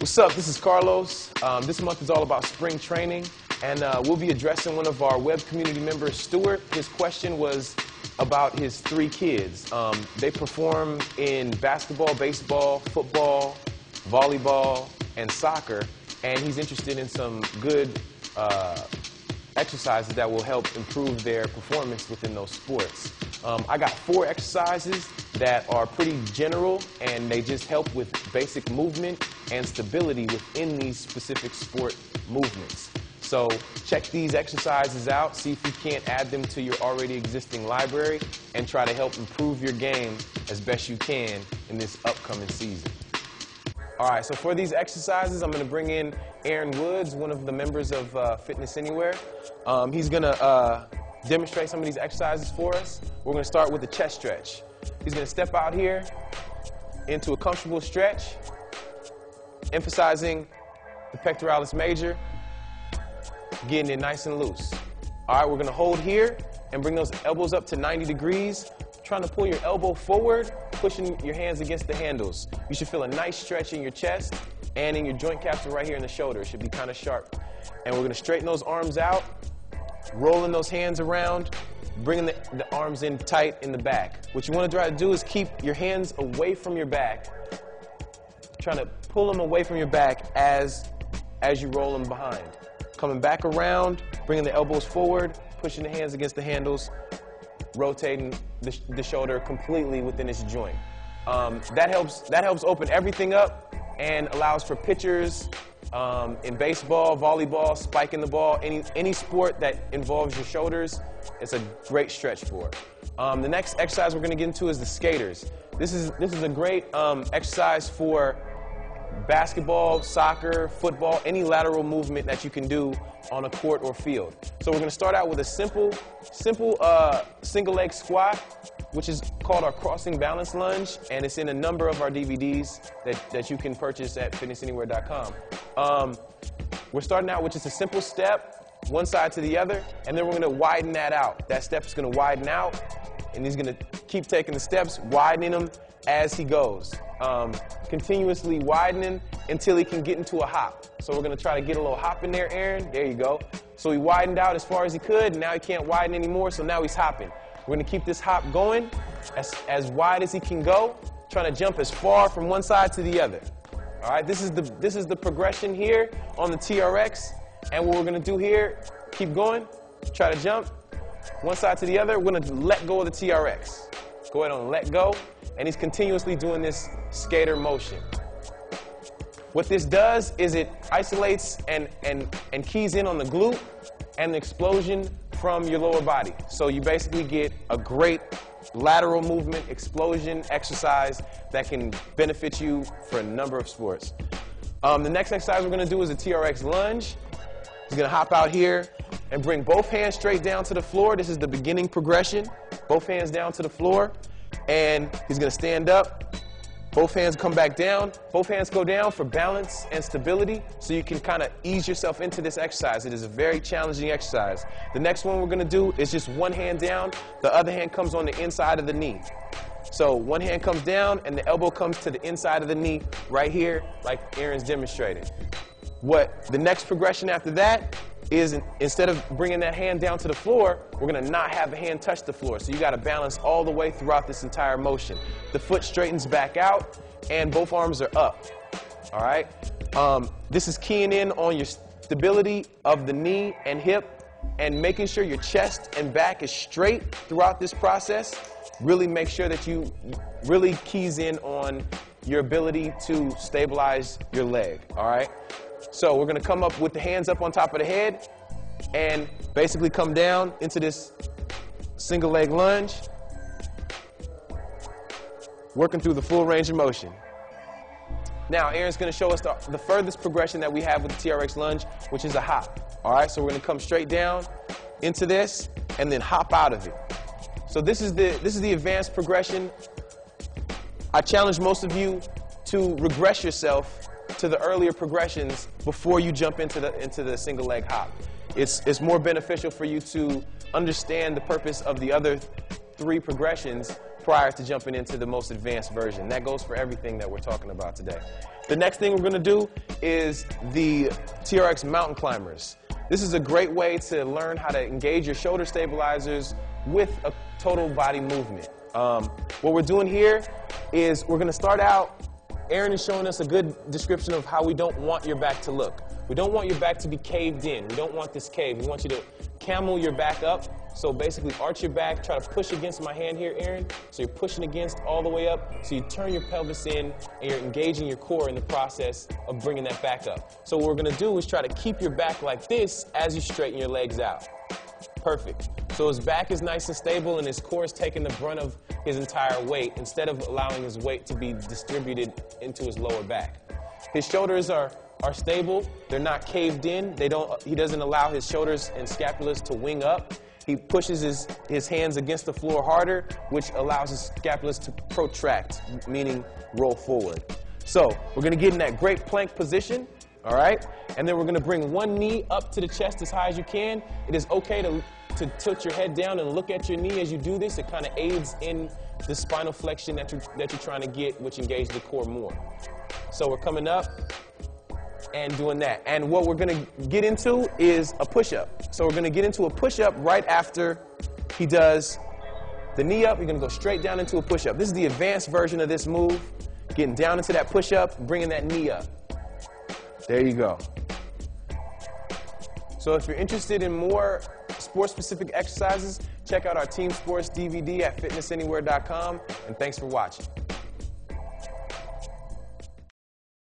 What's up? This is Carlos. This month is all about spring training, and we'll be addressing one of our web community members, Stuart. His question was about his 3 kids. They perform in basketball, baseball, football, volleyball, and soccer, and he's interested in some good exercises that will help improve their performance within those sports. I got 4 exercises that are pretty general, and they just help with basic movement and stability within these specific sport movements. So check these exercises out, see if you can't add them to your already existing library, and try to help improve your game as best you can in this upcoming season. All right, so for these exercises, I'm going to bring in Aaron Woods, one of the members of Fitness Anywhere. He's going to demonstrate some of these exercises for us. We're going to start with the chest stretch. He's going to step out here into a comfortable stretch, emphasizing the pectoralis major, getting it nice and loose. All right, we're going to hold here and bring those elbows up to 90 degrees, trying to pull your elbow forward, pushing your hands against the handles. You should feel a nice stretch in your chest and in your joint capsule right here in the shoulder. It should be kind of sharp. And we're going to straighten those arms out, rolling those hands around, bringing the arms in tight in the back. What you want to try to do is keep your hands away from your back, trying to pull them away from your back as you roll them behind. Coming back around, bringing the elbows forward, pushing the hands against the handles, rotating the shoulder completely within its joint. That helps open everything up and allows for pitchers in baseball, volleyball, spiking the ball, any sport that involves your shoulders. It's a great stretch for it. The next exercise we're going to get into is the skaters. This is a great exercise for basketball, soccer, football, any lateral movement that you can do on a court or field. So we're going to start out with a simple single leg squat, which is called our crossing balance lunge, and it's in a number of our DVDs that you can purchase at fitnessanywhere.com. We're starting out with just a simple step, one side to the other, and then we're going to widen that out. That step is going to widen out, and he's going to keep taking the steps, widening them as he goes. Continuously widening until he can get into a hop. So we're going to try to get a little hop in there, Aaron. There you go. So he widened out as far as he could, and now he can't widen anymore, so now he's hopping. We're going to keep this hop going as wide as he can go, trying to jump as far from one side to the other. All right, this is the progression here on the TRX, and what we're going to do here, keep going, try to jump one side to the other. We're going to let go of the TRX. Go ahead and let go, and he's continuously doing this skater motion. What this does is it isolates and keys in on the glute and the explosion from your lower body. So you basically get a great lateral movement explosion exercise that can benefit you for a number of sports. The next exercise we're going to do is a TRX lunge. He's going to hop out here and bring both hands straight down to the floor. This is the beginning progression. Both hands down to the floor, and he's going to stand up. Both hands come back down. Both hands go down for balance and stability, so you can kind of ease yourself into this exercise. It is a very challenging exercise. The next one we're going to do is just one hand down. The other hand comes on the inside of the knee. So one hand comes down, and the elbow comes to the inside of the knee right here, like Aaron's demonstrated. The next progression after that is, instead of bringing that hand down to the floor, we're going to not have the hand touch the floor. So you got to balance all the way throughout this entire motion. The foot straightens back out, and both arms are up. All right? This is keying in on your stability of the knee and hip, and making sure your chest and back is straight throughout this process. Really make sure that you really keys in on your ability to stabilize your leg. All right? So we're going to come up with the hands up on top of the head and basically come down into this single leg lunge, working through the full range of motion. Now Aaron's going to show us the furthest progression that we have with the TRX lunge, which is a hop. All right, so we're going to come straight down into this and then hop out of it. So this is the advanced progression. I challenge most of you to regress yourself to the earlier progressions before you jump into the single leg hop. It's more beneficial for you to understand the purpose of the other 3 progressions prior to jumping into the most advanced version. That goes for everything that we're talking about today. The next thing we're going to do is the TRX mountain climbers. This is a great way to learn how to engage your shoulder stabilizers with a total body movement. What we're doing here is we're going to start out. Aaron is showing us a good description of how we don't want your back to look. We don't want your back to be caved in. We don't want this cave. We want you to camel your back up. So basically arch your back, try to push against my hand here, Aaron. So you're pushing against all the way up. So you turn your pelvis in and you're engaging your core in the process of bringing that back up. So what we're going to do is try to keep your back like this as you straighten your legs out. Perfect. So his back is nice and stable and his core is taking the brunt of his entire weight instead of allowing his weight to be distributed into his lower back. His shoulders are stable. They're not caved in. He doesn't allow his shoulders and scapulas to wing up. He pushes his hands against the floor harder, which allows his scapulas to protract, meaning roll forward. So we're going to get in that great plank position, all right? And then we're going to bring one knee up to the chest as high as you can. It is okay to tilt your head down and look at your knee as you do this. It kind of aids in the spinal flexion that you're trying to get, which engages the core more. So we're coming up and doing that. And what we're going to get into is a push-up. So we're going to get into a push-up right after he does the knee up. You're going to go straight down into a push-up. This is the advanced version of this move. Getting down into that push-up, bringing that knee up. There you go. So if you're interested in more sport-specific exercises, check out our Team Sports DVD at fitnessanywhere.com, and thanks for watching.